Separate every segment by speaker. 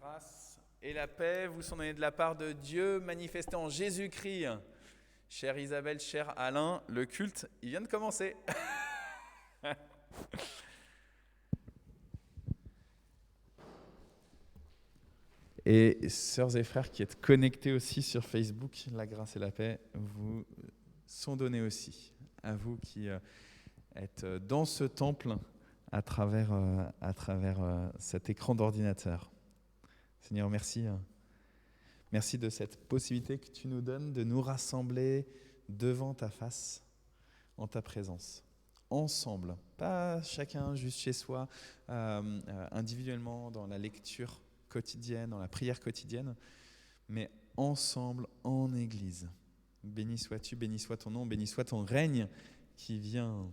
Speaker 1: grâce et la paix vous sont données de la part de Dieu manifesté en Jésus-Christ. Chère Isabelle, cher Alain, le culte, il vient de commencer. Et sœurs et frères qui êtes connectés aussi sur Facebook, la grâce et la paix vous sont données aussi. À vous qui êtes dans ce temple à travers cet écran d'ordinateur. Seigneur, merci. Merci de cette possibilité que tu nous donnes de nous rassembler devant ta face, en ta présence, ensemble, pas chacun juste chez soi, individuellement dans la lecture quotidienne, dans la prière quotidienne, mais ensemble en Église. Béni sois-tu, béni soit ton nom, béni soit ton règne qui vient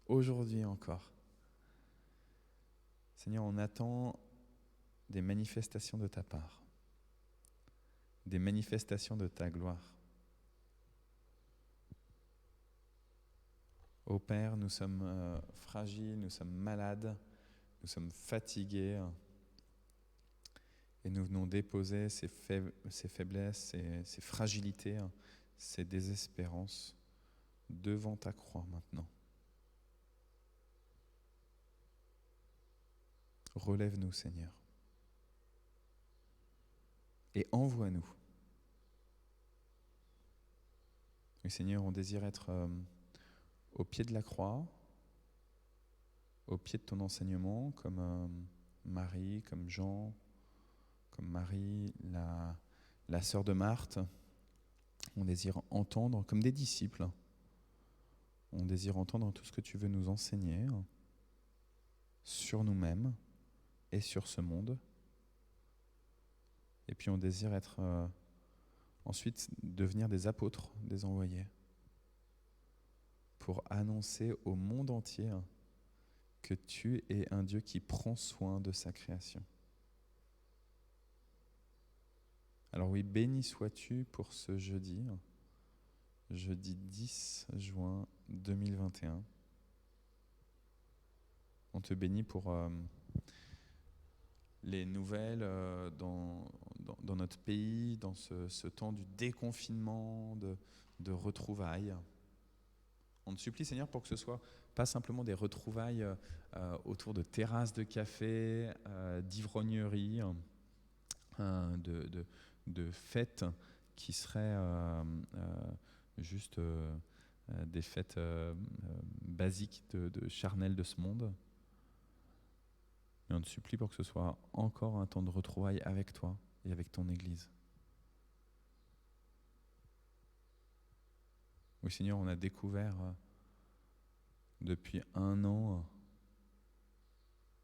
Speaker 1: aujourd'hui encore. Seigneur, on attend des manifestations de ta part, des manifestations de ta gloire. Ô Père, nous sommes fragiles, nous sommes malades, nous sommes fatigués et nous venons déposer ces faiblesses, ces fragilités, ces désespérances devant ta croix maintenant. Relève-nous, Seigneur, et envoie-nous. Oui, Seigneur, on désire être au pied de la croix, au pied de ton enseignement, comme Marie, comme Jean, comme Marie, la sœur de Marthe. On désire entendre, comme des disciples, on désire entendre tout ce que tu veux nous enseigner sur nous-mêmes et sur ce monde. Et puis on désire être ensuite devenir des apôtres, des envoyés, pour annoncer au monde entier que tu es un Dieu qui prend soin de sa création. Alors oui, béni sois-tu pour ce jeudi 10 juin 2021. On te bénit pour les nouvelles dans notre pays, dans ce temps du déconfinement, de retrouvailles. On te supplie, Seigneur, pour que ce soit pas simplement des retrouvailles autour de terrasses de café, d'ivrogneries, de fêtes qui seraient juste des fêtes basiques de charnel de ce monde. Mais on te supplie pour que ce soit encore un temps de retrouvailles avec toi et avec ton Église. Oui, Seigneur, on a découvert depuis 1 an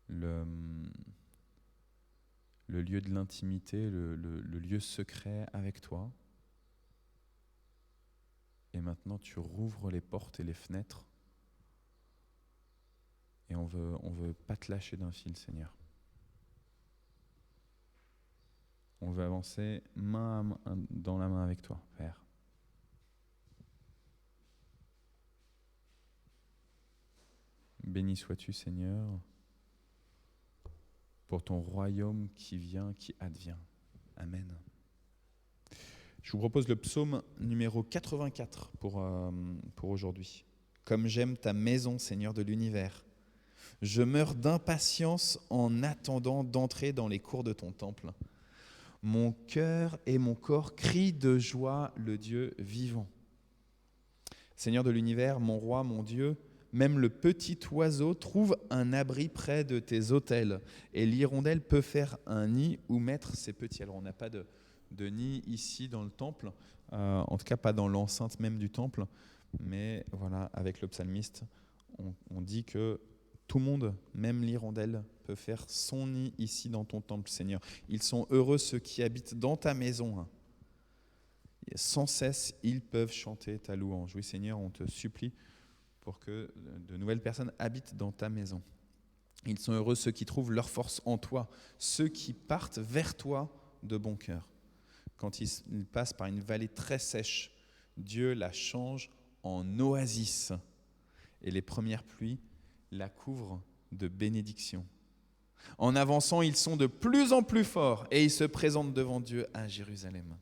Speaker 1: le lieu de l'intimité, le lieu secret avec toi. Et maintenant, tu rouvres les portes et les fenêtres. Et on veut pas te lâcher d'un fil, Seigneur. On veut avancer main dans la main avec toi, Père. Béni sois-tu, Seigneur, pour ton royaume qui vient, qui advient. Amen. Je vous propose le psaume numéro 84 pour aujourd'hui. Comme j'aime ta maison, Seigneur de l'univers, je meurs d'impatience en attendant d'entrer dans les cours de ton temple. Mon cœur et mon corps crient de joie le Dieu vivant. Seigneur de l'univers, mon roi, mon Dieu, même le petit oiseau trouve un abri près de tes autels et l'hirondelle peut faire un nid où mettre ses petits. Alors on n'a pas de nid ici dans le temple, en tout cas pas dans l'enceinte même du temple, mais voilà, avec le psalmiste, on dit que tout le monde, même l'hirondelle, peut faire son nid ici dans ton temple, Seigneur. Ils sont heureux ceux qui habitent dans ta maison. Et sans cesse, ils peuvent chanter ta louange. Oui, Seigneur, on te supplie pour que de nouvelles personnes habitent dans ta maison. Ils sont heureux ceux qui trouvent leur force en toi, ceux qui partent vers toi de bon cœur. Quand ils passent par une vallée très sèche, Dieu la change en oasis et les premières pluies la couvrent de bénédictions. En avançant, ils sont de plus en plus forts et ils se présentent devant Dieu à Jérusalem.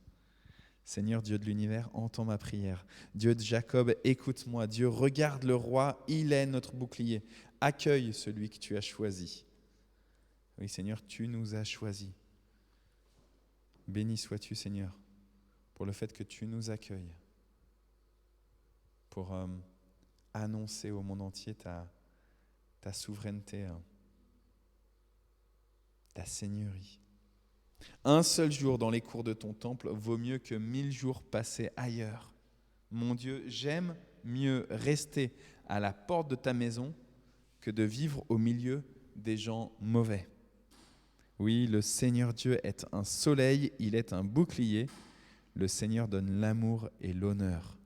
Speaker 1: Seigneur Dieu de l'univers, entends ma prière. Dieu de Jacob, écoute-moi. Dieu, regarde le roi, il est notre bouclier. Accueille celui que tu as choisi. Oui, Seigneur, tu nous as choisis. Béni sois-tu, Seigneur, pour le fait que tu nous accueilles, pour annoncer au monde entier ta souveraineté, ta seigneurie. Un seul jour dans les cours de ton temple vaut mieux que 1000 jours passés ailleurs. Mon Dieu, j'aime mieux rester à la porte de ta maison que de vivre au milieu des gens mauvais. Oui, le Seigneur Dieu est un soleil, il est un bouclier. Le Seigneur donne l'amour et l'honneur.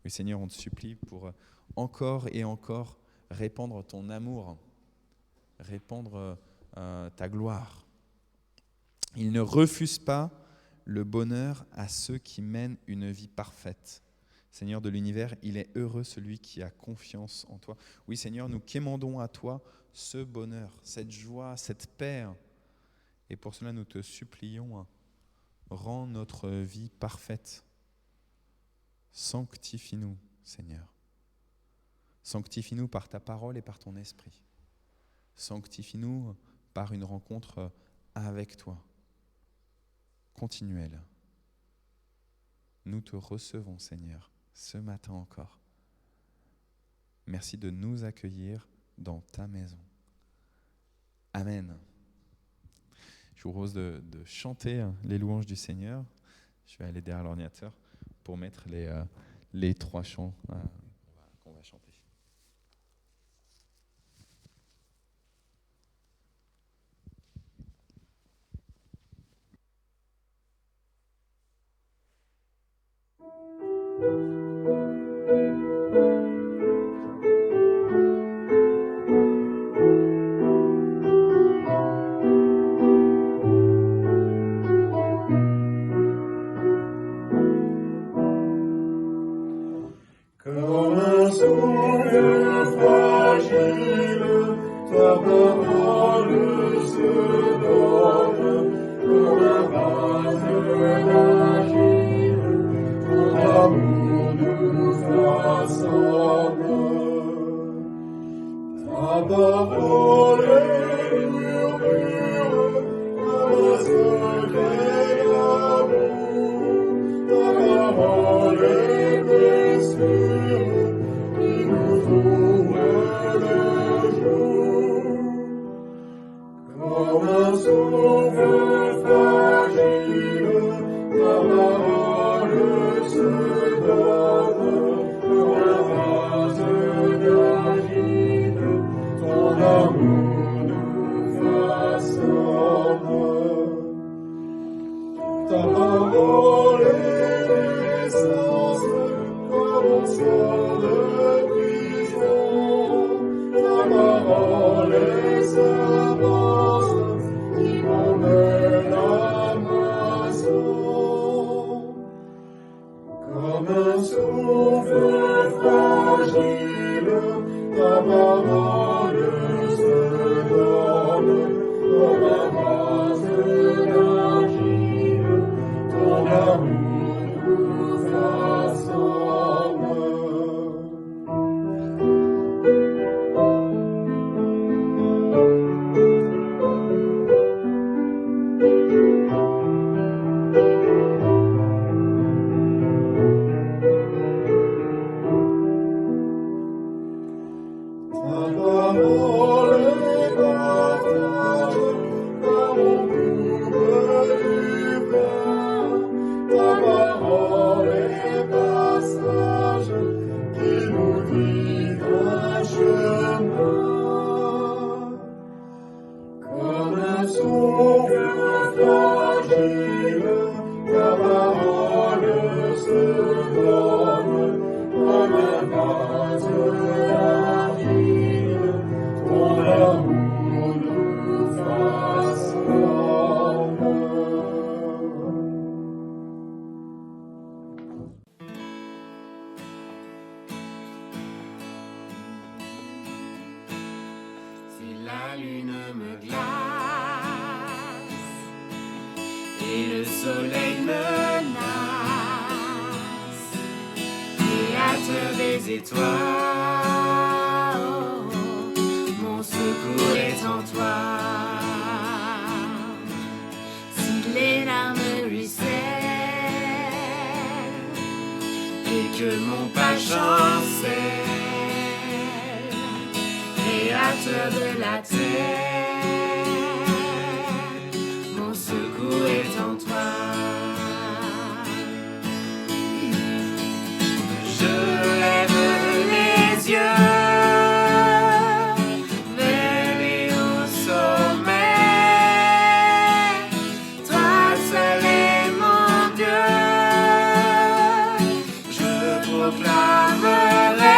Speaker 1: Oui, Seigneur, on te supplie pour encore et encore répandre ton amour, répandre ta gloire. Il ne refuse pas le bonheur à ceux qui mènent une vie parfaite. Seigneur de l'univers, il est heureux celui qui a confiance en toi. Oui, Seigneur, nous quémandons à toi ce bonheur, cette joie, cette paix. Et pour cela, nous te supplions, rends notre vie parfaite. Sanctifie-nous, Seigneur. Sanctifie-nous par ta parole et par ton esprit. Sanctifie-nous par une rencontre avec toi, continuelle. Nous te recevons, Seigneur, ce matin encore. Merci de nous accueillir dans ta maison. Amen. Je vous propose de chanter les louanges du Seigneur. Je vais aller derrière l'ordinateur pour mettre les 3 chants qu'on va chanter.
Speaker 2: Ta parole la lune me glace et le soleil menace, créateur des étoiles, mon secours est en toi. Si les larmes ruissellent et que mon pas chancelle, créateur de la terre, mon secours est en toi. Je lève les yeux vers les hauts sommets, toi seul est mon Dieu, je proclamerai.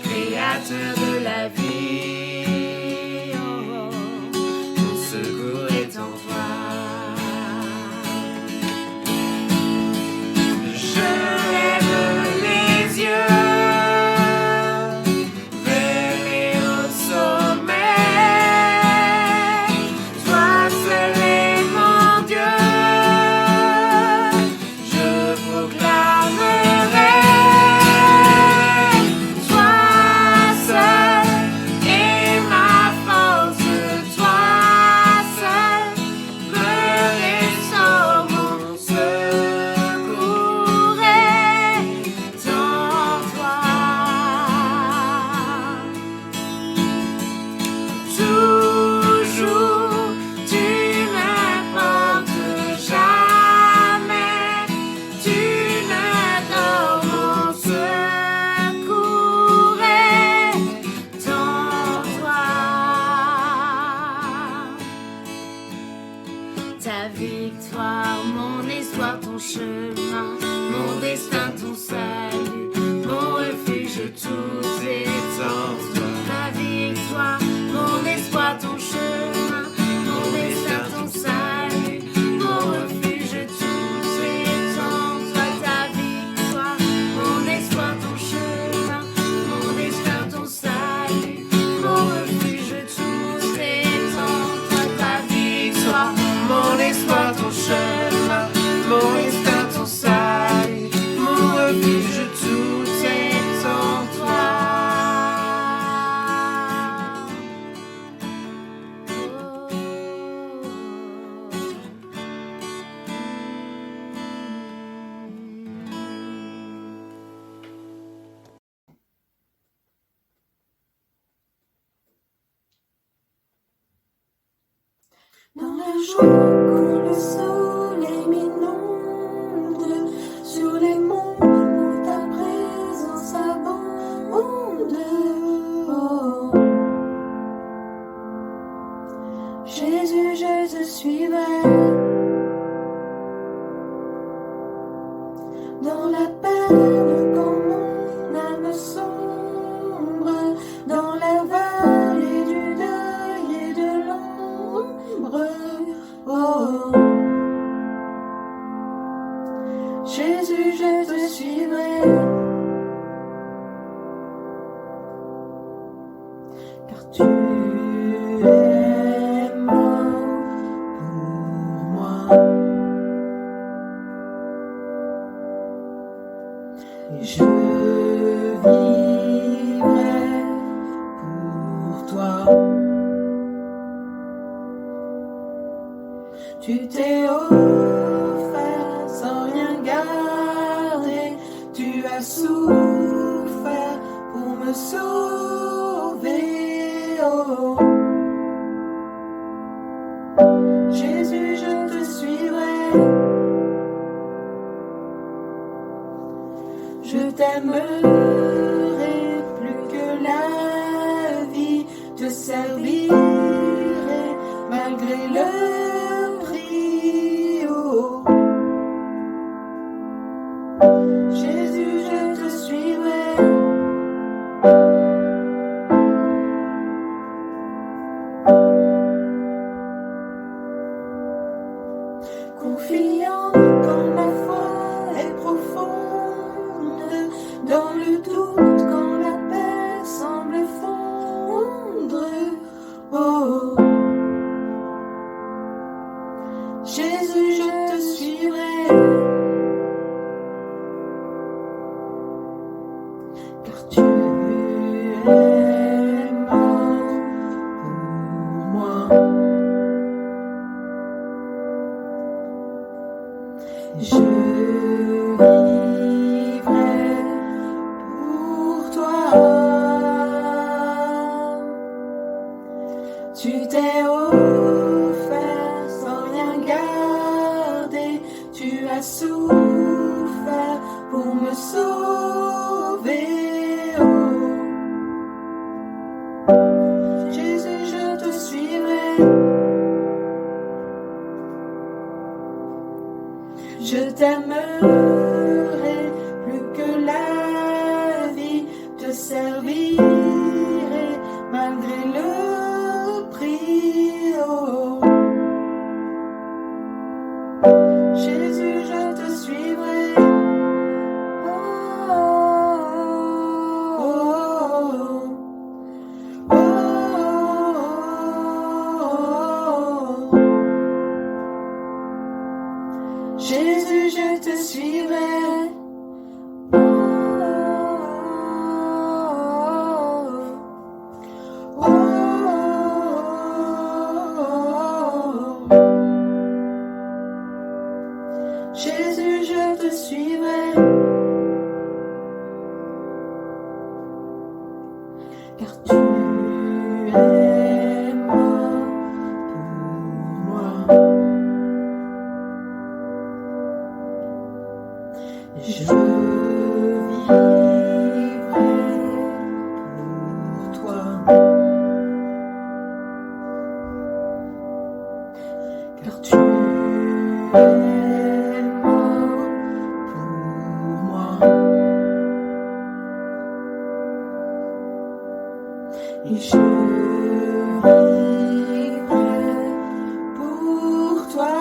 Speaker 2: Créateur de la vie, oh, mon secours est en toi. Je lève les yeux vers les hauts sommets, toi seul est mon Dieu, je proclamerai. Ta victoire, mon espoir, ton chemin, mon destin, ton salut, mon refuge, tout est en toi. Ta victoire, mon espoir, ton chemin, mon destin, ton salut, mon refuge, tout est en toi. Ta victoire, mon espoir, ton chemin, mon destin, ton salut, mon refuge, tout est en toi. Ta victoire, mon espoir, ton chemin, mon destin, ton salut, mon refuge, tout est en toi.
Speaker 3: Dans le jour où le soleil m'inonde, sur les monts où ta présence abonde, oh. Jésus, je te suivrai. Dans la peine quand mon âme sombre, dans la vallée du deuil et de l'ombre, oh. Jésus, je te suivrai, car tu es mort pour moi. Et je vivrai pour toi. Tu t'es offert sans rien garder, tu as souffert pour me sauver. Je t'aimerai plus que la vie, te servirai malgré le prix. Oh. Jésus, je te suivrai. Confiant quand ma foi est profonde, dans le doute quand la paix semble fondre. Oh, Jésus, je te suivrai, car tu es mort pour moi. Je vivrai pour toi. Tu t'es offert sans rien garder. Tu as souffert pour me sauver. Oh. Jésus, je te suivrai. Je t'aimerai plus que la vie, te servirai malgré le prix. Oh. Jésus, je te suivrai. Oh, oh, oh, oh, oh. Jésus, je te suivrai. Oh, oh, Jésus, je te suivrai. Car tu es mort pour moi. Je vivrai pour toi, car tu es mort pour moi. Et je vivrai pour toi.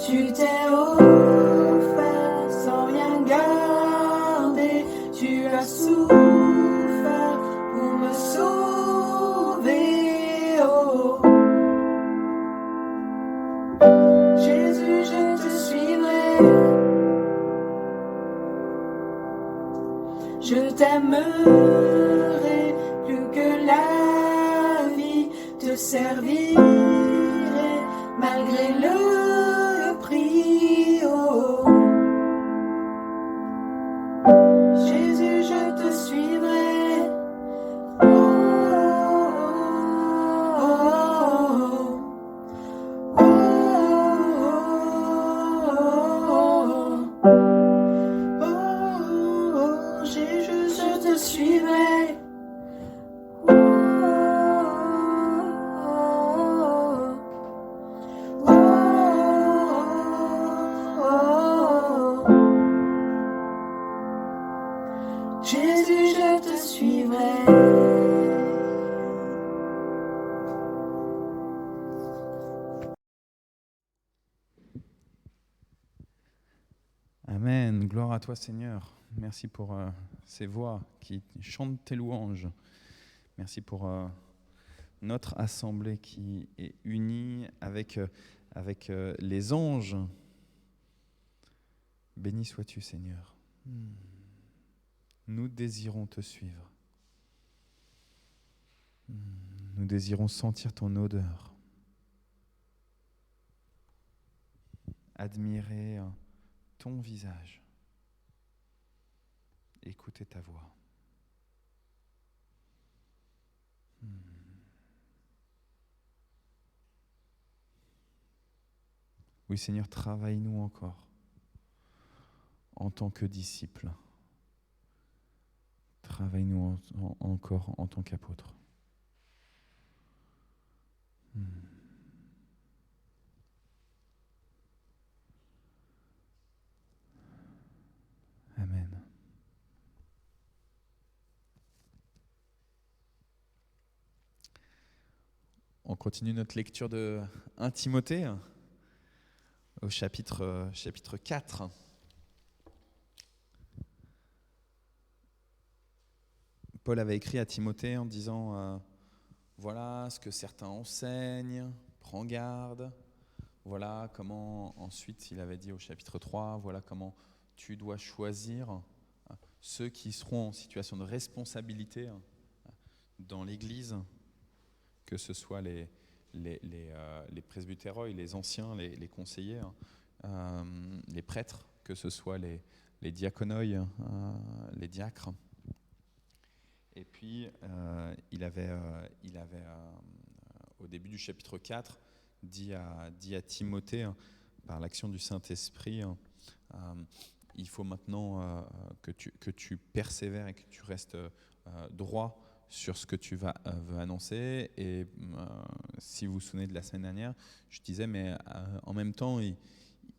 Speaker 3: Tu t'es offert sans rien garder. Tu as souffert pour me sauver. Oh. Jésus, je te suivrai. Je t'aimerai plus que la vie, te servirai malgré le prix. Oh. Jésus, je te suivrai. Oh, oh, oh, oh, oh, Jésus, je te suivrai. Jésus, je te suivrai.
Speaker 1: Amen. Gloire à toi, Seigneur. Merci pour ces voix qui chantent tes louanges. Merci pour notre assemblée qui est unie avec les anges. Béni sois-tu, Seigneur. Nous désirons te suivre. Nous désirons sentir ton odeur. Admirer ton visage. Écouter ta voix. Oui, Seigneur, travaille-nous encore. en tant que disciple. Travaille-nous encore en tant qu'apôtre. Amen. On continue notre lecture de 1 Timothée au chapitre 4. Paul avait écrit à Timothée en disant voilà ce que certains enseignent, prends garde. Voilà comment, ensuite il avait dit au chapitre 3, voilà comment tu dois choisir ceux qui seront en situation de responsabilité dans l'Église, que ce soit les presbytéroi, les anciens, les conseillers, les prêtres, que ce soit les diaconoi, les diacres. Et puis, il avait au début du chapitre 4, dit à Timothée, par l'action du Saint-Esprit, il faut maintenant que tu persévères et que tu restes droit sur ce que tu veux annoncer. Et si vous vous souvenez de la semaine dernière, je disais, mais en même temps,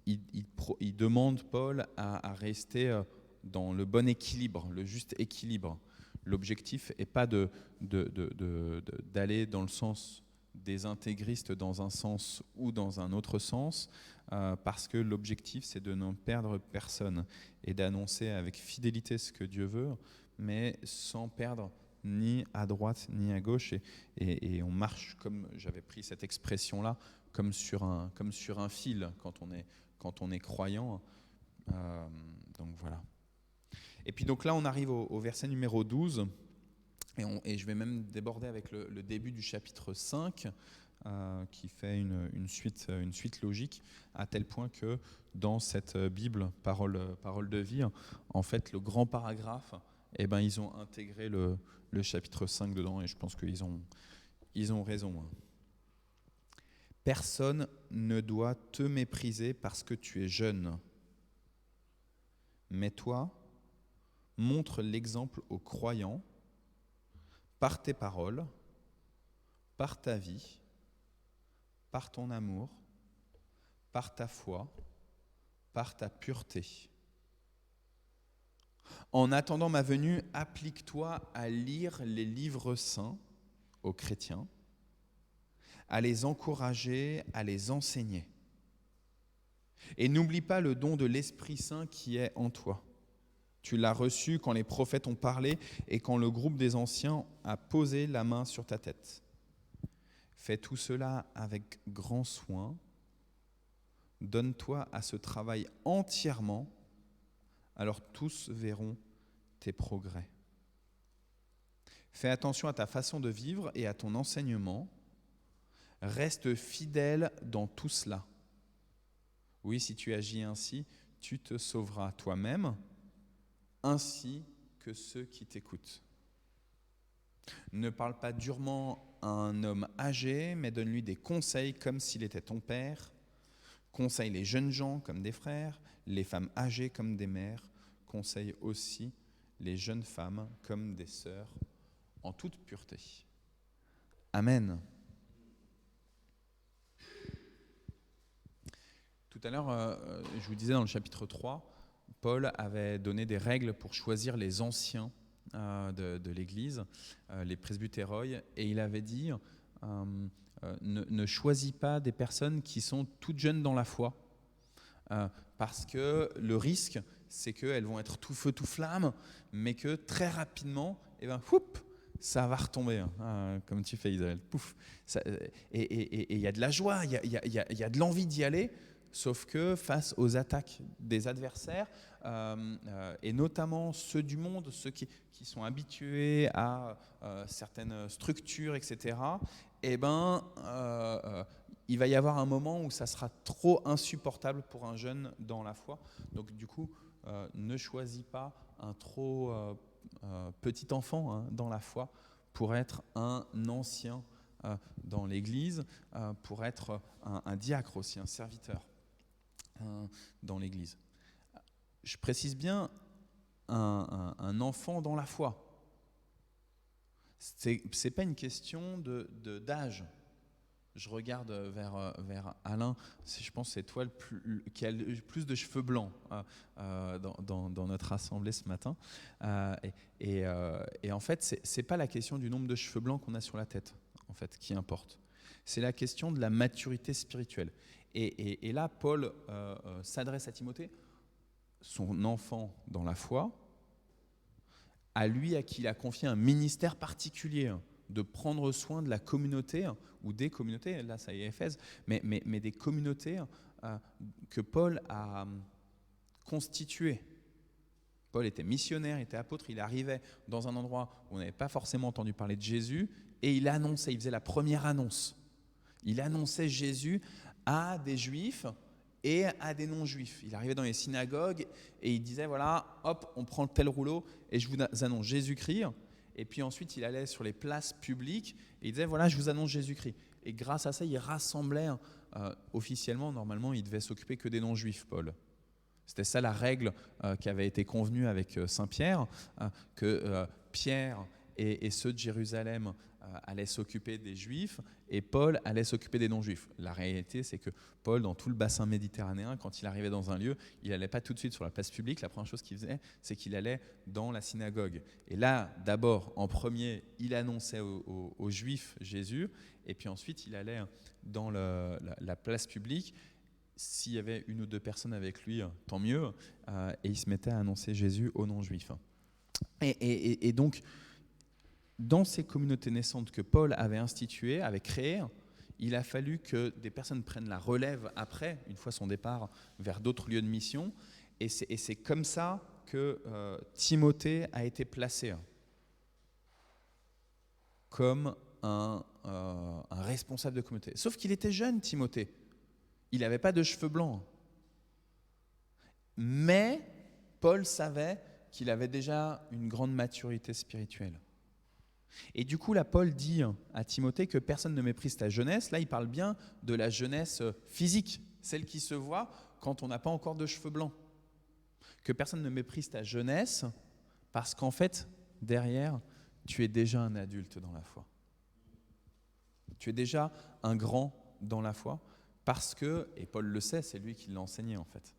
Speaker 1: il demande Paul à rester dans le bon équilibre, le juste équilibre. L'objectif n'est pas d'aller dans le sens des intégristes dans un sens ou dans un autre sens, parce que l'objectif, c'est de ne perdre personne et d'annoncer avec fidélité ce que Dieu veut, mais sans perdre ni à droite ni à gauche. Et on marche, comme j'avais pris cette expression-là, comme sur un fil quand on est croyant. Donc voilà. Et puis donc là, on arrive au verset numéro 12, et je vais même déborder avec le début du chapitre 5, qui fait une suite logique, à tel point que dans cette Bible, parole de vie, en fait, le grand paragraphe, ils ont intégré le chapitre 5 dedans, et je pense qu'ils ont raison. Personne ne doit te mépriser parce que tu es jeune, mais toi, montre l'exemple aux croyants par tes paroles, par ta vie, par ton amour, par ta foi, par ta pureté. En attendant ma venue, applique-toi à lire les livres saints aux chrétiens, à les encourager, à les enseigner. Et n'oublie pas le don de l'Esprit Saint qui est en toi. Tu l'as reçu quand les prophètes ont parlé et quand le groupe des anciens a posé la main sur ta tête. Fais tout cela avec grand soin. Donne-toi à ce travail entièrement, alors tous verront tes progrès. Fais attention à ta façon de vivre et à ton enseignement. Reste fidèle dans tout cela. Oui, si tu agis ainsi, tu te sauveras toi-même, ainsi que ceux qui t'écoutent. Ne parle pas durement à un homme âgé, mais donne-lui des conseils comme s'il était ton père. Conseille les jeunes gens comme des frères, les femmes âgées comme des mères. Conseille aussi les jeunes femmes comme des sœurs, en toute pureté. Amen. Tout à l'heure, je vous disais dans le chapitre 3, Paul avait donné des règles pour choisir les anciens de l'Église, les presbytéroi, et il avait dit ne choisis pas des personnes qui sont toutes jeunes dans la foi, parce que le risque, c'est qu'elles vont être tout feu, tout flamme, mais que très rapidement, ça va retomber, comme tu fais Isabelle, pouf. Et il y a de la joie, il y a de l'envie d'y aller, sauf que face aux attaques des adversaires, et notamment ceux du monde, ceux qui sont habitués à certaines structures, etc., il va y avoir un moment où ça sera trop insupportable pour un jeune dans la foi. Donc du coup, ne choisis pas un trop petit enfant dans la foi pour être un ancien dans l'Église, pour être un diacre aussi, un serviteur dans l'Église. je précise bien un enfant dans la foi. C'est pas une question d'âge. Je regarde vers Alain, je pense que c'est toi qui a le plus de cheveux blancs dans notre assemblée ce matin. Et en fait, c'est pas la question du nombre de cheveux blancs qu'on a sur la tête, en fait, qui importe. C'est la question de la maturité spirituelle. Et là, Paul s'adresse à Timothée, son enfant dans la foi, à lui à qui il a confié un ministère particulier, de prendre soin de la communauté, ou des communautés, là ça y est Éphèse, mais des communautés que Paul a constituées. Paul était missionnaire, était apôtre, il arrivait dans un endroit où on n'avait pas forcément entendu parler de Jésus, et il annonçait, il faisait la première annonce. Il annonçait Jésus à des juifs et à des non-juifs. Il arrivait dans les synagogues et il disait, voilà, hop, on prend tel rouleau et je vous annonce Jésus-Christ. Et puis ensuite, il allait sur les places publiques et il disait, voilà, je vous annonce Jésus-Christ. Et grâce à ça, il rassemblait, officiellement, normalement, il devait s'occuper que des non-juifs, Paul. C'était ça la règle qui avait été convenue avec Saint-Pierre, que Pierre et ceux de Jérusalem allaient s'occuper des Juifs et Paul allait s'occuper des non-Juifs. La réalité, c'est que Paul, dans tout le bassin méditerranéen, quand il arrivait dans un lieu, il n'allait pas tout de suite sur la place publique. La première chose qu'il faisait, c'est qu'il allait dans la synagogue. Et là, d'abord, en premier, il annonçait aux Juifs Jésus, et puis ensuite, il allait dans la place publique. S'il y avait une ou deux personnes avec lui, tant mieux, et il se mettait à annoncer Jésus aux non-Juifs. Et donc, dans ces communautés naissantes que Paul avait instituées, avait créées, il a fallu que des personnes prennent la relève après, une fois son départ, vers d'autres lieux de mission. Et c'est comme ça que Timothée a été placé comme un responsable de communauté. Sauf qu'il était jeune, Timothée. Il n'avait pas de cheveux blancs. Mais Paul savait qu'il avait déjà une grande maturité spirituelle. Et du coup, là, Paul dit à Timothée que personne ne méprise ta jeunesse. Là, il parle bien de la jeunesse physique, celle qui se voit quand on n'a pas encore de cheveux blancs. Que personne ne méprise ta jeunesse parce qu'en fait, derrière, tu es déjà un adulte dans la foi. Tu es déjà un grand dans la foi parce que, et Paul le sait, c'est lui qui l'a enseigné en fait.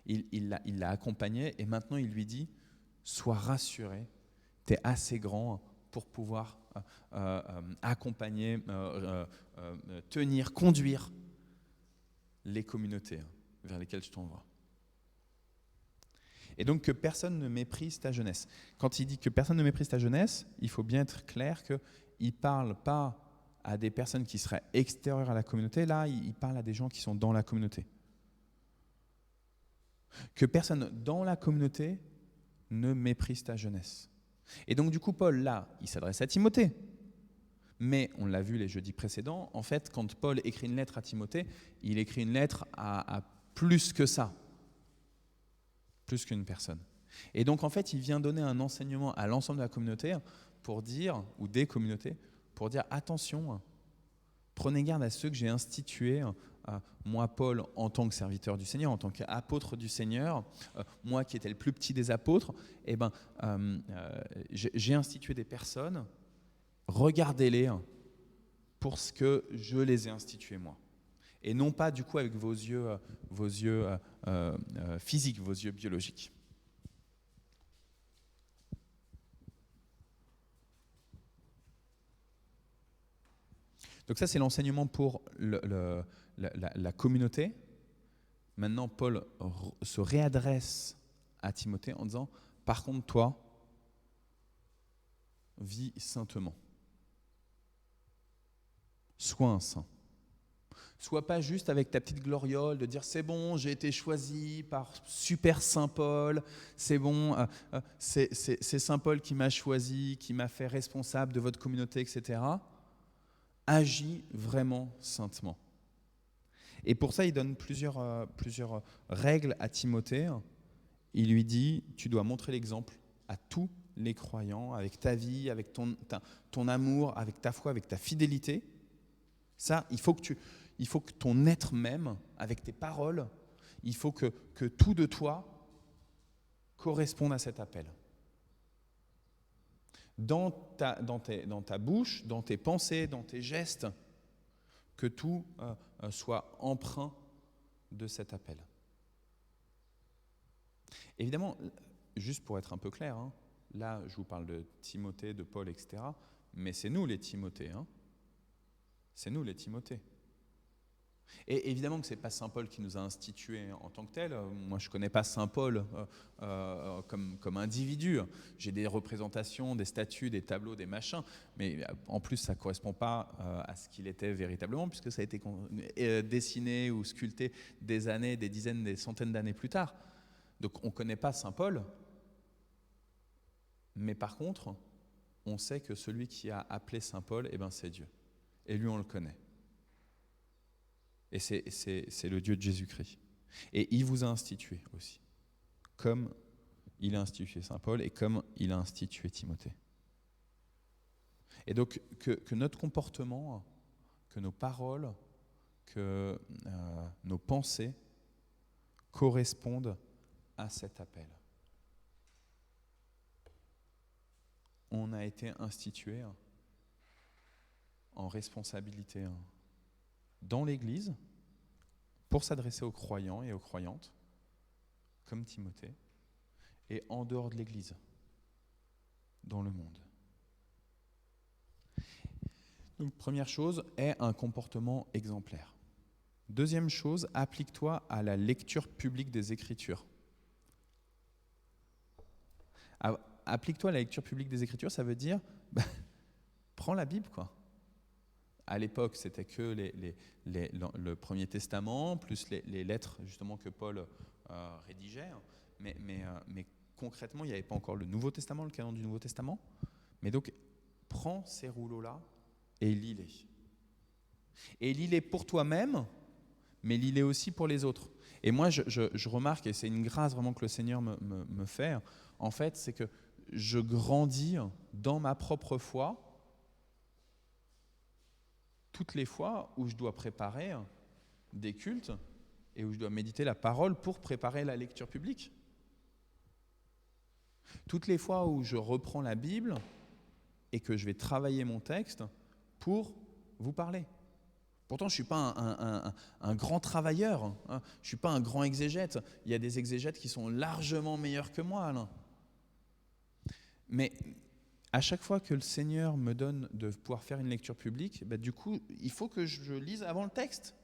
Speaker 1: Il l'a accompagné et maintenant il lui dit, sois rassuré, tu es assez grand pour pouvoir accompagner, tenir, conduire les communautés vers lesquelles je t'envoie. Et donc que personne ne méprise ta jeunesse. Quand il dit que personne ne méprise ta jeunesse, il faut bien être clair qu'il ne parle pas à des personnes qui seraient extérieures à la communauté, là il parle à des gens qui sont dans la communauté. Que personne dans la communauté ne méprise ta jeunesse. Et donc du coup, Paul, là, il s'adresse à Timothée. Mais on l'a vu les jeudis précédents, en fait, quand Paul écrit une lettre à Timothée, il écrit une lettre à plus que ça, plus qu'une personne. Et donc en fait, il vient donner un enseignement à l'ensemble de la communauté pour dire, ou des communautés, pour dire attention, prenez garde à ceux que j'ai institués, moi Paul en tant que serviteur du Seigneur, en tant qu'apôtre du Seigneur, moi qui étais le plus petit des apôtres, j'ai institué des personnes, regardez-les pour ce que je les ai institués moi. Et non pas du coup avec vos yeux physiques, vos yeux biologiques. Donc ça, c'est l'enseignement pour la communauté. Maintenant, Paul se réadresse à Timothée en disant, par contre, toi, vis saintement. Sois un saint. Sois pas juste avec ta petite gloriole de dire, c'est bon, j'ai été choisi par super Saint Paul, c'est bon, c'est Saint Paul qui m'a choisi, qui m'a fait responsable de votre communauté, etc. Agis vraiment saintement. Et pour ça, il donne plusieurs règles à Timothée. Il lui dit, tu dois montrer l'exemple à tous les croyants, avec ta vie, avec ton amour, avec ta foi, avec ta fidélité. Ça, il faut que ton être même, avec tes paroles, il faut que tout de toi correspondent à cet appel. Dans ta bouche, dans tes pensées, dans tes gestes, que tout soit empreint de cet appel. Évidemment, juste pour être un peu clair, hein, là je vous parle de Timothée, de Paul, etc., mais c'est nous les Timothées. Hein. C'est nous les Timothées. Et évidemment que ce n'est pas Saint Paul qui nous a institués en tant que tel. Moi, je ne connais pas Saint Paul comme individu. J'ai des représentations, des statues, des tableaux, des machins, mais en plus, ça ne correspond pas à ce qu'il était véritablement, puisque ça a été dessiné ou sculpté des années, des dizaines, des centaines d'années plus tard. Donc, on ne connaît pas Saint Paul, mais par contre, on sait que celui qui a appelé Saint Paul, eh ben, c'est Dieu. Et lui, on le connaît. Et c'est le Dieu de Jésus-Christ. Et il vous a institué aussi, comme il a institué Saint Paul et comme il a institué Timothée. Et donc, que notre comportement, que nos paroles, que nos pensées correspondent à cet appel. On a été institué en responsabilité dans l'Église pour s'adresser aux croyants et aux croyantes, comme Timothée, et en dehors de l'Église, dans le monde. Donc, première chose, aie un comportement exemplaire. Deuxième chose, applique-toi à la lecture publique des Écritures. Applique-toi à la lecture publique des Écritures, ça veut dire, prends la Bible, quoi. À l'époque, c'était que le Premier Testament, plus les lettres justement que Paul rédigeait. Mais concrètement, il n'y avait pas encore le Nouveau Testament, le canon du Nouveau Testament. Mais donc, prends ces rouleaux-là et lis-les. Et lis-les pour toi-même, mais lis-les aussi pour les autres. Et moi, je remarque, et c'est une grâce vraiment que le Seigneur me fait, en fait, c'est que je grandis dans ma propre foi toutes les fois où je dois préparer des cultes et où je dois méditer la parole pour préparer la lecture publique. Toutes les fois où je reprends la Bible et que je vais travailler mon texte pour vous parler. Pourtant, je ne suis pas un grand travailleur, hein. Je ne suis pas un grand exégète. Il y a des exégètes qui sont largement meilleurs que moi, Alain. Mais à chaque fois que le Seigneur me donne de pouvoir faire une lecture publique, du coup, il faut que je lise avant le texte.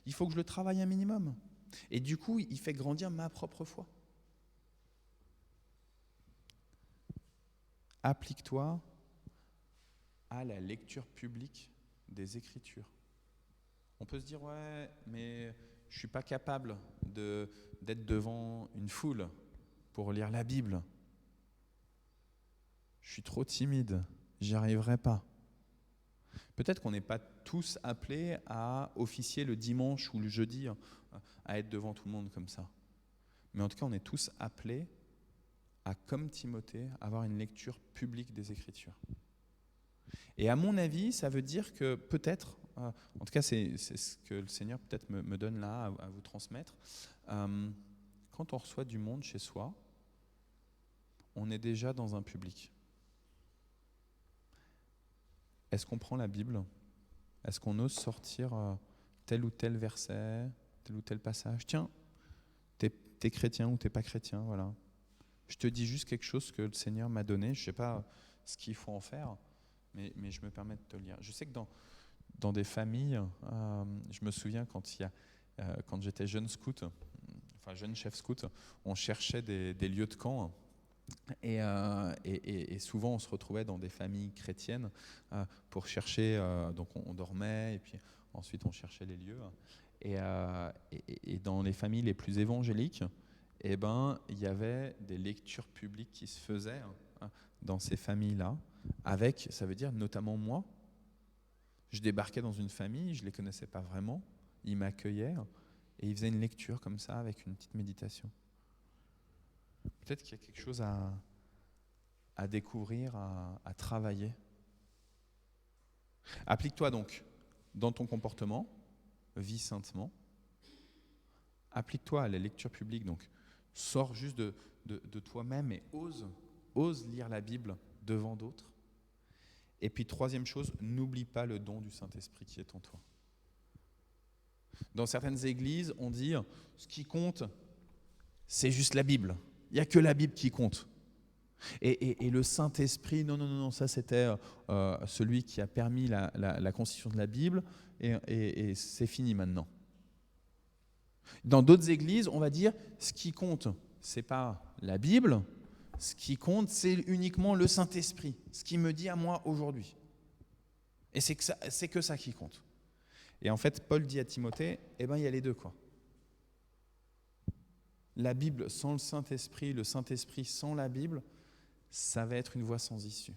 Speaker 1: Il faut que je le travaille un minimum. Et du coup, il fait grandir ma propre foi. Applique-toi à la lecture publique des Écritures. On peut se dire, ouais, mais je ne suis pas capable d'être devant une foule pour lire la Bible. Je suis trop timide, j'y arriverai pas. Peut-être qu'on n'est pas tous appelés à officier le dimanche ou le jeudi, à être devant tout le monde comme ça. Mais en tout cas, on est tous appelés à, comme Timothée, avoir une lecture publique des Écritures. Et à mon avis, ça veut dire que peut-être, en tout cas c'est ce que le Seigneur peut-être me donne là à vous transmettre, quand on reçoit du monde chez soi, on est déjà dans un public. Est-ce qu'on prend la Bible ? Est-ce qu'on ose sortir tel ou tel verset, tel ou tel passage ? Tiens, t'es chrétien ou t'es pas chrétien, voilà. Je te dis juste quelque chose que le Seigneur m'a donné. Je ne sais pas ce qu'il faut en faire, mais je me permets de te le lire. Je sais que dans des familles, je me souviens quand j'étais jeune scout, enfin jeune chef scout, on cherchait des lieux de camp. Et souvent on se retrouvait dans des familles chrétiennes pour chercher, donc on dormait et puis ensuite on cherchait les lieux. Et dans les familles les plus évangéliques, il y avait des lectures publiques qui se faisaient dans ces familles-là, avec, ça veut dire notamment moi, je débarquais dans une famille, je ne les connaissais pas vraiment, ils m'accueillaient et ils faisaient une lecture comme ça avec une petite méditation. Peut-être qu'il y a quelque chose à découvrir, à travailler. Applique-toi donc dans ton comportement, vis saintement. Applique-toi à la lecture publique, donc Sors juste de toi-même et ose lire la Bible devant d'autres. Et puis troisième chose, n'oublie pas le don du Saint-Esprit qui est en toi. Dans certaines églises, on dit ce qui compte, c'est juste la Bible. Il n'y a que la Bible qui compte. Et le Saint-Esprit, non, ça c'était celui qui a permis la constitution de la Bible et c'est fini maintenant. Dans d'autres églises, on va dire ce qui compte, c'est pas la Bible, ce qui compte, c'est uniquement le Saint-Esprit, ce qui me dit à moi aujourd'hui. Et c'est que ça qui compte. Et en fait, Paul dit à Timothée, il y a les deux, quoi. La Bible sans le Saint-Esprit sans la Bible, ça va être une voie sans issue.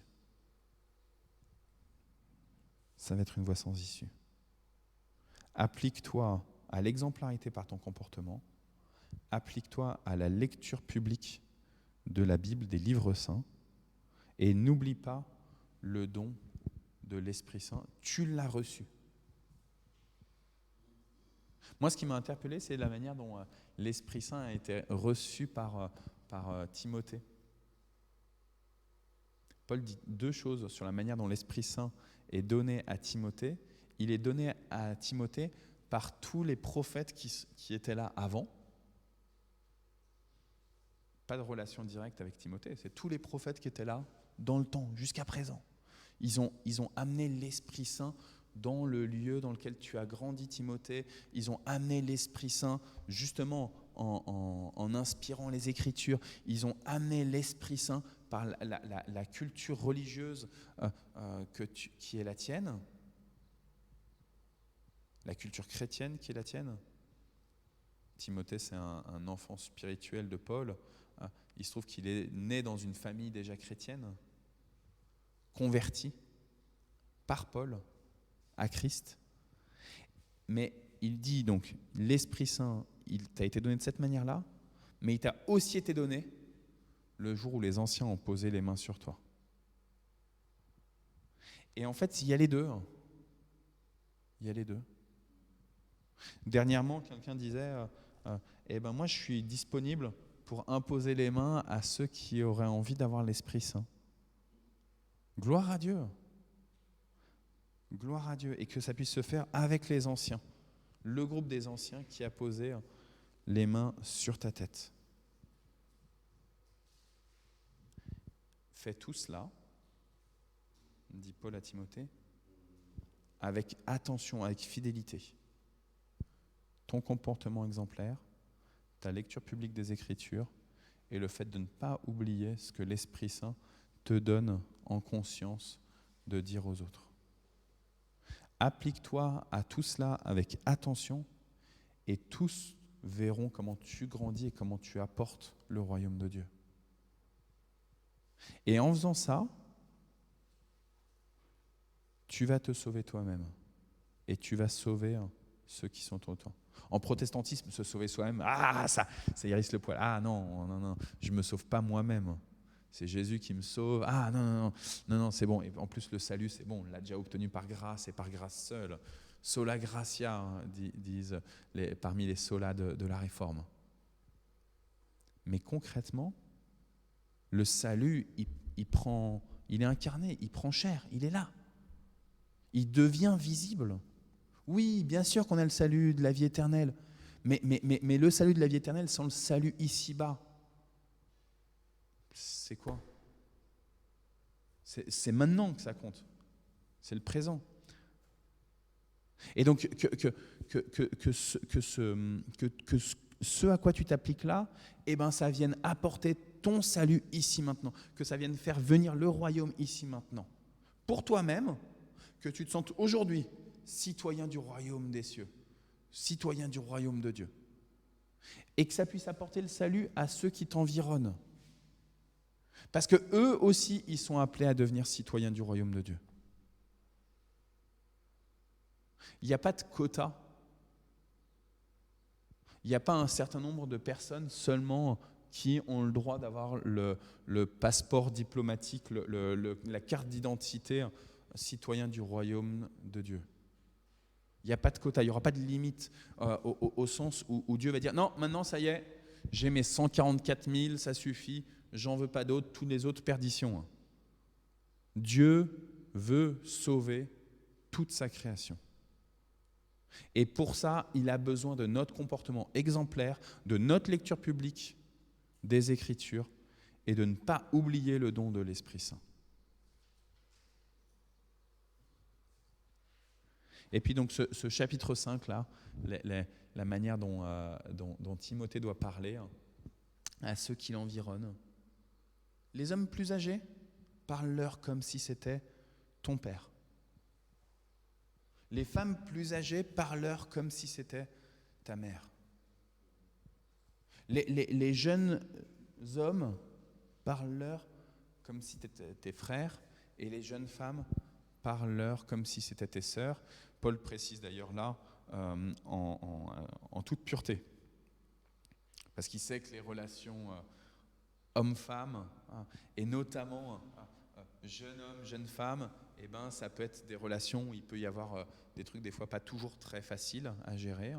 Speaker 1: Ça va être une voie sans issue. Applique-toi à l'exemplarité par ton comportement. Applique-toi à la lecture publique de la Bible, des livres saints. Et n'oublie pas le don de l'Esprit Saint. Tu l'as reçu. Moi, ce qui m'a interpellé, c'est la manière dont l'Esprit Saint a été reçu par Timothée. Paul dit deux choses sur la manière dont l'Esprit Saint est donné à Timothée. Il est donné à Timothée par tous les prophètes qui étaient là avant. Pas de relation directe avec Timothée, c'est tous les prophètes qui étaient là dans le temps, jusqu'à présent. Ils ont amené l'Esprit Saint dans le lieu dans lequel tu as grandi, Timothée. Ils ont amené l'Esprit Saint justement en inspirant les Écritures. Ils ont amené l'Esprit Saint par la culture religieuse qui est la tienne, la culture chrétienne qui est la tienne. Timothée, c'est un enfant spirituel de Paul. Il se trouve qu'il est né dans une famille déjà chrétienne, convertie par Paul à Christ. Mais il dit donc, l'Esprit Saint, il t'a été donné de cette manière-là, mais il t'a aussi été donné le jour où les anciens ont posé les mains sur toi. Et en fait, il y a les deux. Il y a les deux. Dernièrement, quelqu'un disait, moi je suis disponible pour imposer les mains à ceux qui auraient envie d'avoir l'Esprit Saint. Gloire à Dieu. Gloire à Dieu. Et que ça puisse se faire avec les anciens. Le groupe des anciens qui a posé les mains sur ta tête. Fais tout cela, dit Paul à Timothée, avec attention, avec fidélité. Ton comportement exemplaire, ta lecture publique des Écritures et le fait de ne pas oublier ce que l'Esprit Saint te donne en conscience de dire aux autres. Applique-toi à tout cela avec attention et tous verront comment tu grandis et comment tu apportes le royaume de Dieu. Et en faisant ça, tu vas te sauver toi-même et tu vas sauver ceux qui sont autour. En protestantisme, se sauver soi-même, ça hérisse le poil. Non, je ne me sauve pas moi-même. C'est Jésus qui me sauve. Non, c'est bon. Et en plus, le salut, c'est bon, on l'a déjà obtenu par grâce et par grâce seule. Sola gratia, disent parmi les solas de la Réforme. Mais concrètement, le salut, il est incarné, il prend chair, il est là. Il devient visible. Oui, bien sûr qu'on a le salut de la vie éternelle, mais le salut de la vie éternelle sans le salut ici-bas, c'est quoi ? C'est maintenant que ça compte. C'est le présent. Et donc, que ce à quoi tu t'appliques là, ça vienne apporter ton salut ici maintenant, que ça vienne faire venir le royaume ici maintenant. Pour toi-même, que tu te sentes aujourd'hui citoyen du royaume des cieux, citoyen du royaume de Dieu. Et que ça puisse apporter le salut à ceux qui t'environnent. Parce que eux aussi, ils sont appelés à devenir citoyens du royaume de Dieu. Il n'y a pas de quota. Il n'y a pas un certain nombre de personnes seulement qui ont le droit d'avoir le passeport diplomatique, la carte d'identité citoyen du royaume de Dieu. Il n'y a pas de quota, il n'y aura pas de limite au sens où Dieu va dire « Non, maintenant ça y est, j'ai mes 144 000, ça suffit, j'en veux pas d'autres, tous les autres, perdition. Dieu veut sauver toute sa création. Et pour ça, il a besoin de notre comportement exemplaire, de notre lecture publique des Écritures et de ne pas oublier le don de l'Esprit Saint. Et puis donc ce chapitre 5 là, la manière dont Timothée doit parler à ceux qui l'environnent. Les hommes plus âgés, parle-leur comme si c'était ton père. Les femmes plus âgées, parle-leur comme si c'était ta mère. Les jeunes hommes, parle-leur comme si c'était tes frères, et les jeunes femmes, parle-leur comme si c'était tes sœurs. Paul précise d'ailleurs là, en toute pureté. Parce qu'il sait que les relations homme-femme, et notamment jeune homme, jeune femme, eh ben, ça peut être des relations où il peut y avoir des trucs des fois pas toujours très faciles à gérer.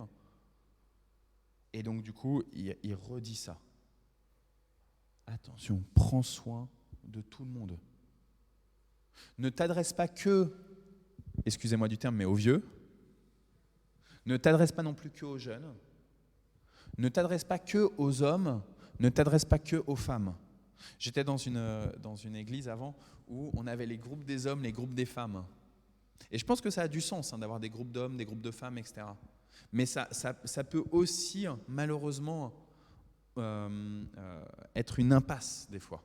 Speaker 1: Et donc du coup, il redit ça. Attention, prends soin de tout le monde. Ne t'adresse pas que, excusez-moi du terme, mais aux vieux. Ne t'adresse pas non plus que aux jeunes. Ne t'adresse pas que aux hommes. Ne t'adresse pas que aux femmes. J'étais dans une église avant où on avait les groupes des hommes, les groupes des femmes. Et je pense que ça a du sens d'avoir des groupes d'hommes, des groupes de femmes, etc. Mais ça peut aussi, malheureusement, être une impasse des fois.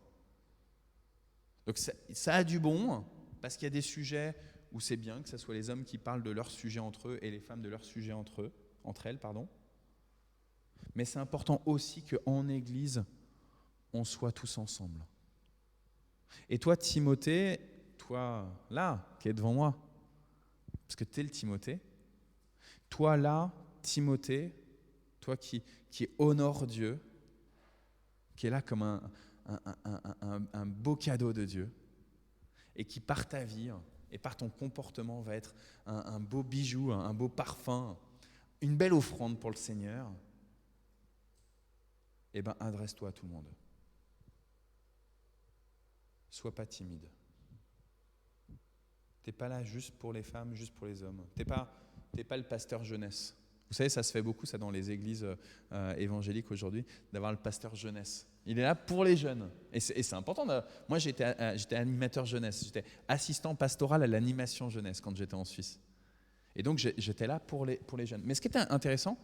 Speaker 1: Donc ça a du bon, parce qu'il y a des sujets où c'est bien que ce soit les hommes qui parlent de leurs sujets entre eux et les femmes de leurs sujets entre elles. Mais c'est important aussi qu'en Église, on soit tous ensemble. Et toi, Timothée, toi là, qui es devant moi, parce que tu es le Timothée, toi là, Timothée, toi qui honore Dieu, qui est là comme un beau cadeau de Dieu, et qui par ta vie et par ton comportement va être un beau bijou, un beau parfum, une belle offrande pour le Seigneur, eh bien, adresse-toi à tout le monde. Sois pas timide. T'es pas là juste pour les femmes, juste pour les hommes. T'es pas le pasteur jeunesse. Vous savez, ça se fait beaucoup, ça, dans les églises évangéliques aujourd'hui, d'avoir le pasteur jeunesse. Il est là pour les jeunes. Et c'est important. Moi, j'étais animateur jeunesse. J'étais assistant pastoral à l'animation jeunesse quand j'étais en Suisse. Et donc, j'étais là pour les jeunes. Mais ce qui était intéressant,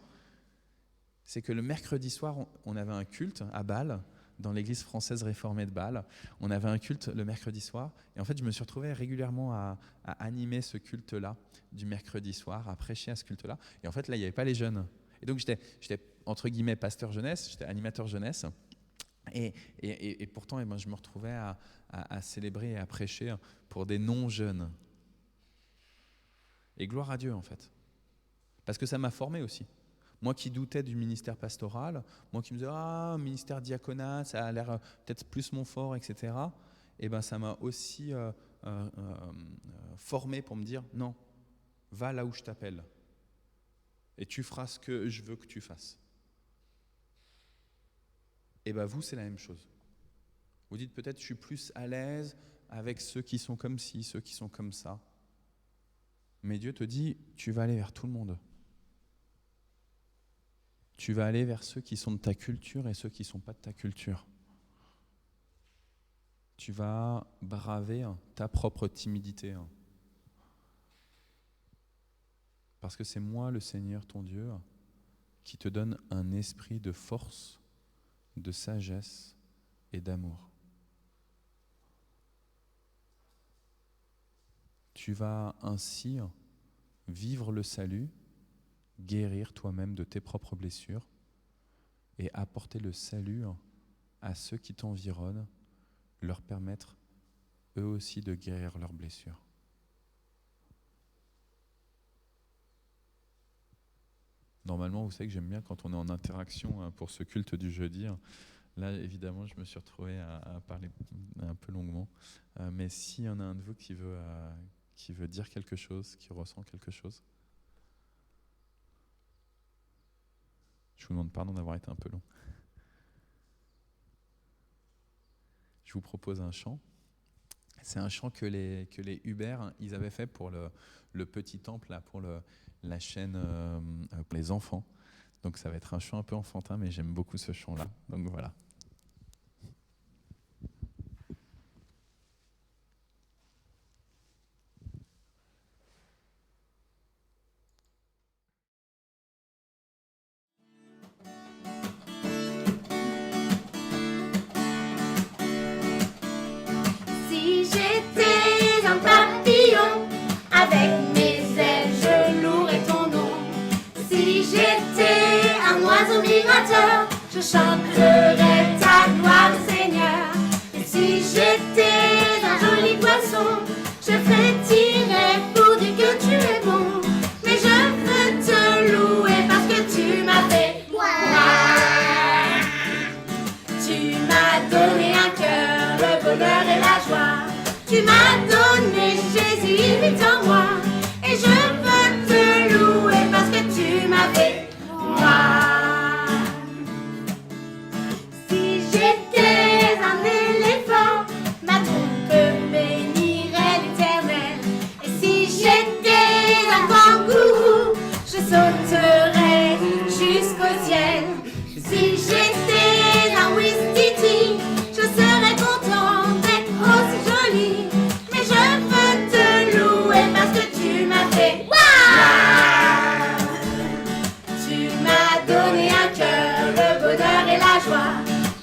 Speaker 1: c'est que le mercredi soir, on avait un culte à Bâle, dans l'église française réformée de Bâle. On avait un culte le mercredi soir. Et en fait, je me suis retrouvé régulièrement à animer ce culte-là, du mercredi soir, à prêcher à ce culte-là. Et en fait, là, il n'y avait pas les jeunes. Et donc, j'étais entre guillemets, pasteur jeunesse, j'étais animateur jeunesse. Et pourtant, je me retrouvais à célébrer et à prêcher pour des non-jeunes. Et gloire à Dieu, en fait. Parce que ça m'a formé aussi. Moi qui doutais du ministère pastoral, moi qui me disais, ministère diaconat, ça a l'air peut-être plus mon fort, etc. Et ben ça m'a aussi formé pour me dire, non, va là où je t'appelle. Et tu feras ce que je veux que tu fasses. Et ben vous, c'est la même chose. Vous dites peut-être, je suis plus à l'aise avec ceux qui sont comme ci, ceux qui sont comme ça. Mais Dieu te dit, tu vas aller vers tout le monde. Tu vas aller vers ceux qui sont de ta culture et ceux qui ne sont pas de ta culture. Tu vas braver ta propre timidité. Parce que c'est moi, le Seigneur, ton Dieu, qui te donne un esprit de force, de sagesse et d'amour. Tu vas ainsi vivre le salut, guérir toi-même de tes propres blessures et apporter le salut à ceux qui t'environnent, leur permettre eux aussi de guérir leurs blessures. Normalement, vous savez que j'aime bien quand on est en interaction pour ce culte du jeudi. Là, évidemment, je me suis retrouvé à parler un peu longuement. Mais s'il y en a un de vous qui veut dire quelque chose, qui ressent quelque chose, je vous demande pardon d'avoir été un peu long. vous propose un chant. C'est un chant que les Hubert, ils avaient fait pour le petit temple, là, pour la chaîne pour les enfants. Donc ça va être un chant un peu enfantin, mais j'aime beaucoup ce chant-là. Donc voilà.
Speaker 2: Si j'étais un papillon, avec mes ailes je louerais ton nom. Si j'étais un oiseau migrateur, je chanterais ta gloire, Seigneur. Et si j'étais un joli poisson, je frétillerais pour dire que tu es bon. Mais je veux te louer parce que tu m'as fait moi. Tu m'as donné un cœur, le bonheur et la joie. Tu m'as donné Jésus, il vit en moi. Et je veux te louer parce que tu m'as fait moi. Si j'étais un éléphant, ma trompe bénirait l'Éternel. Et si j'étais un kangourou, je sauterais jusqu'au ciel. Si j'étais un ouistiti, je serais content d'être aussi jolie. Mais je veux te louer parce que tu m'as fait waouh. Tu m'as donné un cœur, le bonheur et la joie.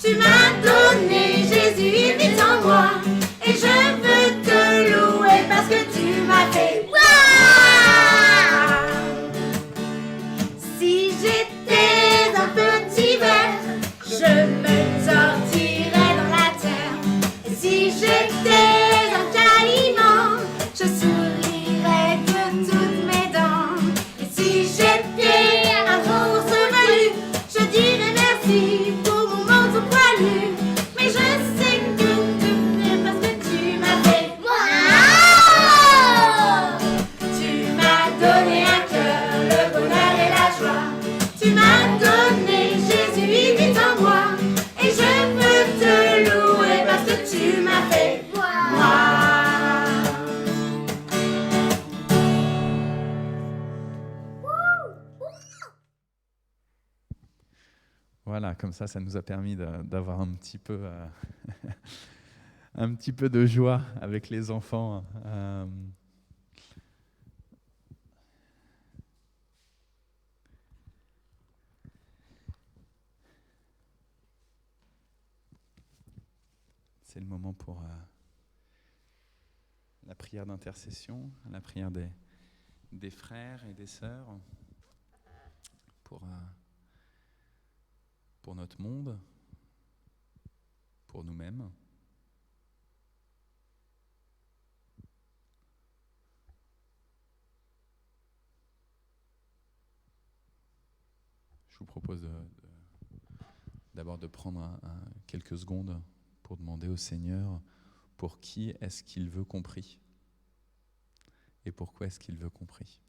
Speaker 2: Tu m'as donné Jésus, il vit en moi. Et je veux te louer parce que tu m'as fait waouh. Si j'étais un petit ver, je me tortillerais dans la terre. Et si j'étais un caïman, je sourirais de toutes mes dents. Et si j'étais un ours velu, je dirais merci pour mon manteau poilu. Mais je sais que tu es parce que tu m'as fait moi. Tu m'as donné un cœur, le bonheur et la joie. Tu m'as donné Jésus, il vit en moi. Et je veux te louer parce que tu m'as fait moi.
Speaker 1: Voilà, comme ça nous a permis d'avoir un petit peu, un petit peu de joie avec les enfants. C'est le moment pour la prière d'intercession, la prière des frères et des sœurs pour notre monde, pour nous-mêmes. Je vous propose d'abord de prendre quelques secondes pour demander au Seigneur pour qui est-ce qu'il veut compris et pourquoi est-ce qu'il veut compris.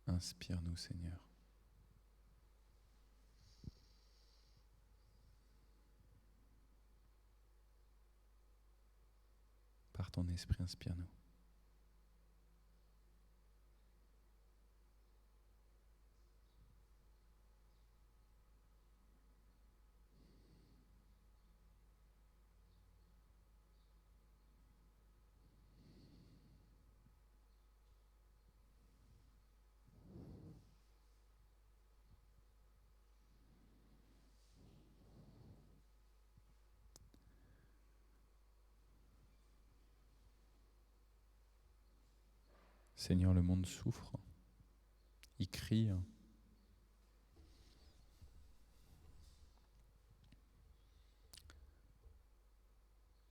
Speaker 1: Inspire-nous, Seigneur. Par ton esprit, inspire-nous. Seigneur, le monde souffre, il crie.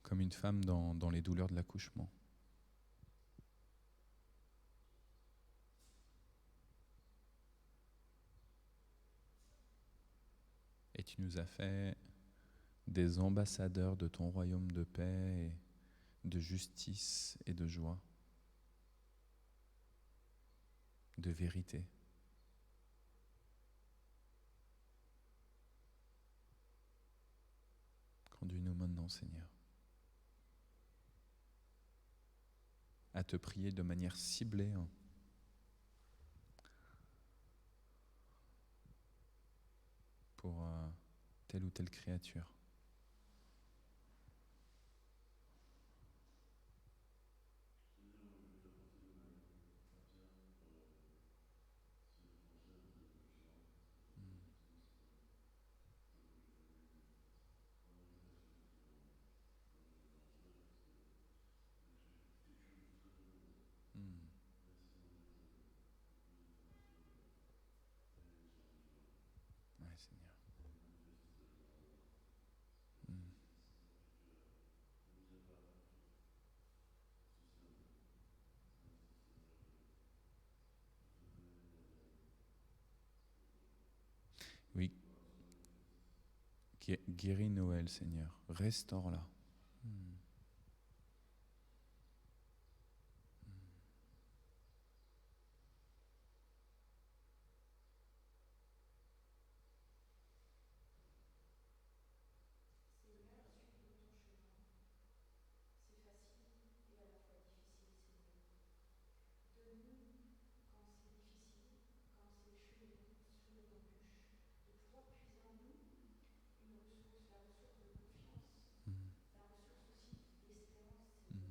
Speaker 1: Comme une femme dans les douleurs de l'accouchement. tu nous as fait des ambassadeurs de ton royaume de paix, et de justice et de joie, de vérité. Conduis-nous maintenant, Seigneur, à te prier de manière ciblée, pour telle ou telle créature. Mm. Ouais, Seigneur. Mm. Oui, guéris Noël, Seigneur. Restaure-la. Mm. Mm. Mm.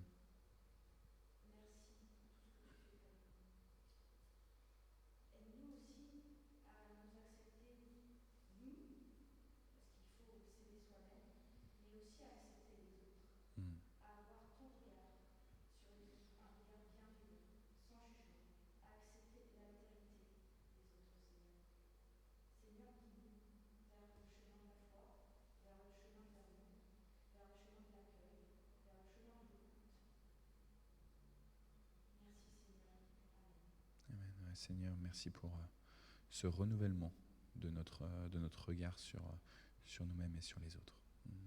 Speaker 1: Mm. Amen. Ouais, Seigneur, merci pour ce renouvellement de notre regard sur nous-mêmes et sur les autres. Amen.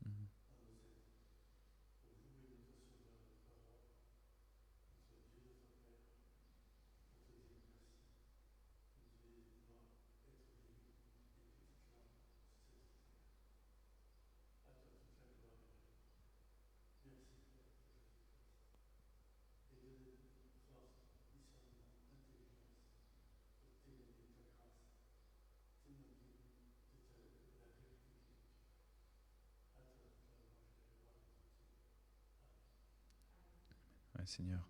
Speaker 1: Mhm. Ouais, Seigneur,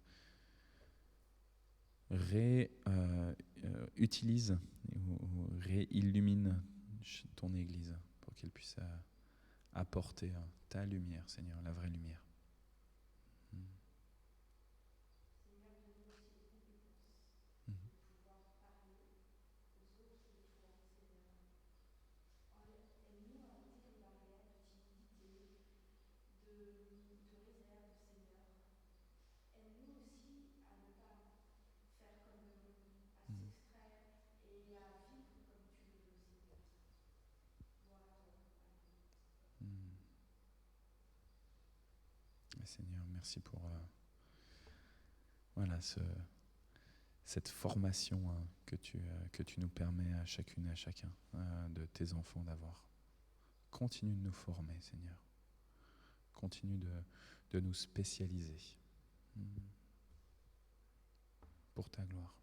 Speaker 1: utilise ou réillumine ton Église pour qu'elle puisse apporter ta lumière, Seigneur, la vraie lumière. Mm. Mhm. Mm. Mm. Seigneur, merci pour voilà, cette formation que tu nous permets à chacune et à chacun de tes enfants d'avoir. Continue de nous former, Seigneur. Continue de nous spécialiser pour ta gloire.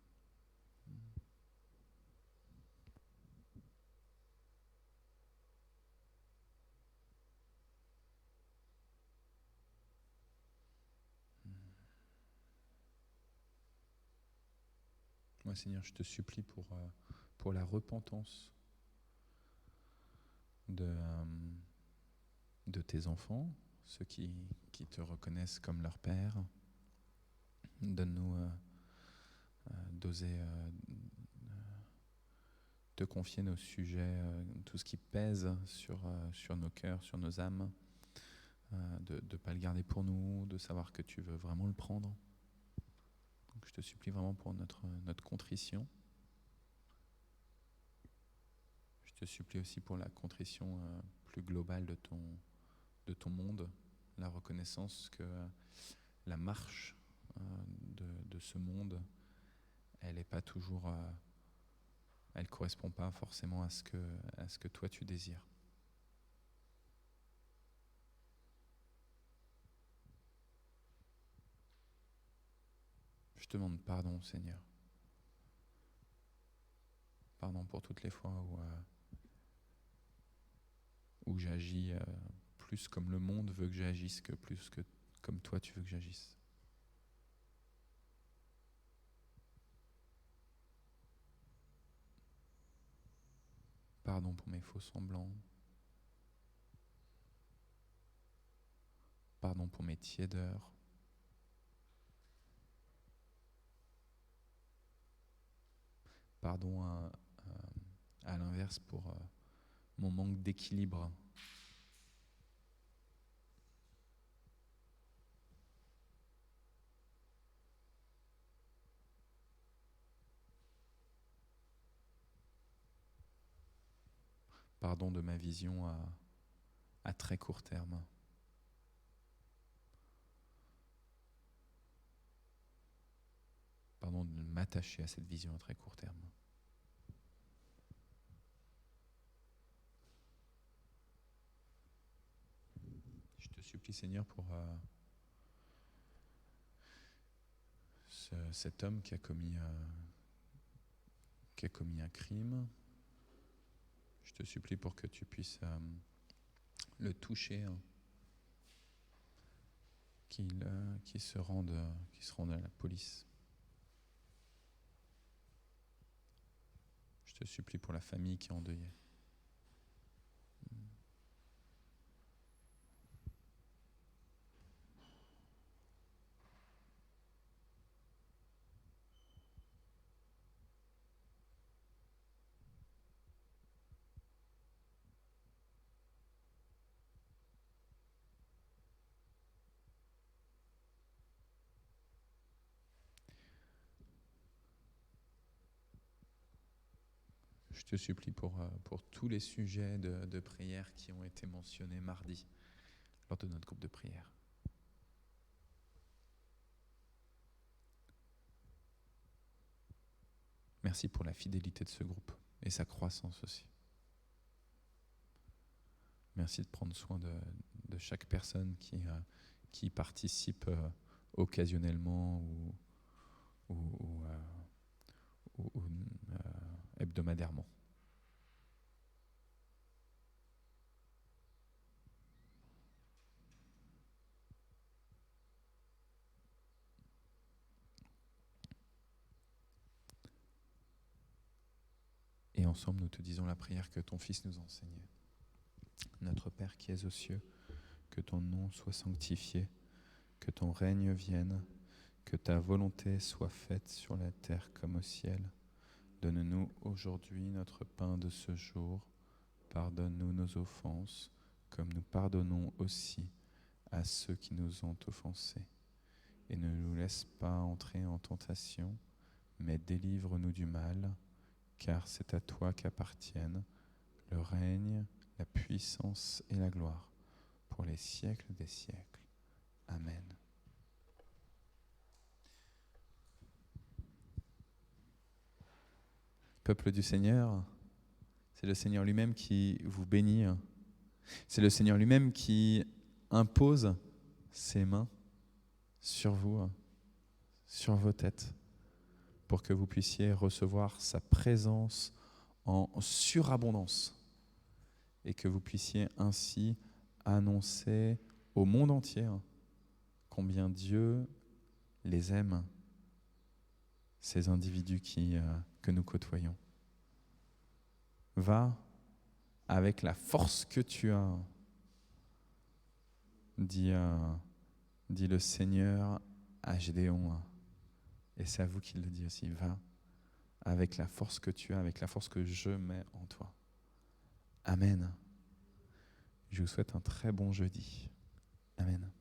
Speaker 1: Moi, Seigneur, je te supplie pour la repentance de tes enfants, ceux qui te reconnaissent comme leur Père. Donne-nous d'oser te confier nos sujets, tout ce qui pèse sur nos cœurs, sur nos âmes, de ne pas le garder pour nous, de savoir que tu veux vraiment le prendre. Donc je te supplie vraiment pour notre contrition. Je te supplie aussi pour la contrition plus globale de ton monde, la reconnaissance que la marche de ce monde, elle n'est pas toujours, elle correspond pas forcément à ce que toi tu désires. Je te demande pardon, Seigneur. Pardon pour toutes les fois où j'agis plus comme le monde veut que j'agisse que plus que comme toi tu veux que j'agisse. Pardon pour mes faux semblants. Pardon pour mes tiédeurs. Pardon à l'inverse pour mon manque d'équilibre. Pardon de ma vision à très court terme. Pardon de m'attacher à cette vision à très court terme. Je te supplie, Seigneur, pour cet homme qui a commis un crime. Je te supplie pour que tu puisses le toucher, qu'il se rende à la police. Je te supplie pour la famille qui est endeuillée. Je te supplie pour tous les sujets de prière qui ont été mentionnés mardi lors de notre groupe de prière. Merci pour la fidélité de ce groupe et sa croissance aussi. Merci de prendre soin de chaque personne qui participe occasionnellement ou hebdomadairement. Et ensemble, nous te disons la prière que ton Fils nous enseignait. Notre Père qui es aux cieux, que ton nom soit sanctifié, que ton règne vienne, que ta volonté soit faite sur la terre comme au ciel. Donne-nous aujourd'hui notre pain de ce jour. Pardonne-nous nos offenses, comme nous pardonnons aussi à ceux qui nous ont offensés. Et ne nous laisse pas entrer en tentation, mais délivre-nous du mal, car c'est à toi qu'appartiennent le règne, la puissance et la gloire, pour les siècles des siècles. Amen. Peuple du Seigneur, c'est le Seigneur lui-même qui vous bénit. C'est le Seigneur lui-même qui impose ses mains sur vous, sur vos têtes, pour que vous puissiez recevoir sa présence en surabondance et que vous puissiez ainsi annoncer au monde entier combien Dieu les aime. ces individus que nous côtoyons. Va avec la force que tu as, dit le Seigneur à Gédéon, et c'est à vous qu'il le dit aussi. Va avec la force que tu as, avec la force que je mets en toi. Amen. Je vous souhaite un très bon jeudi. Amen.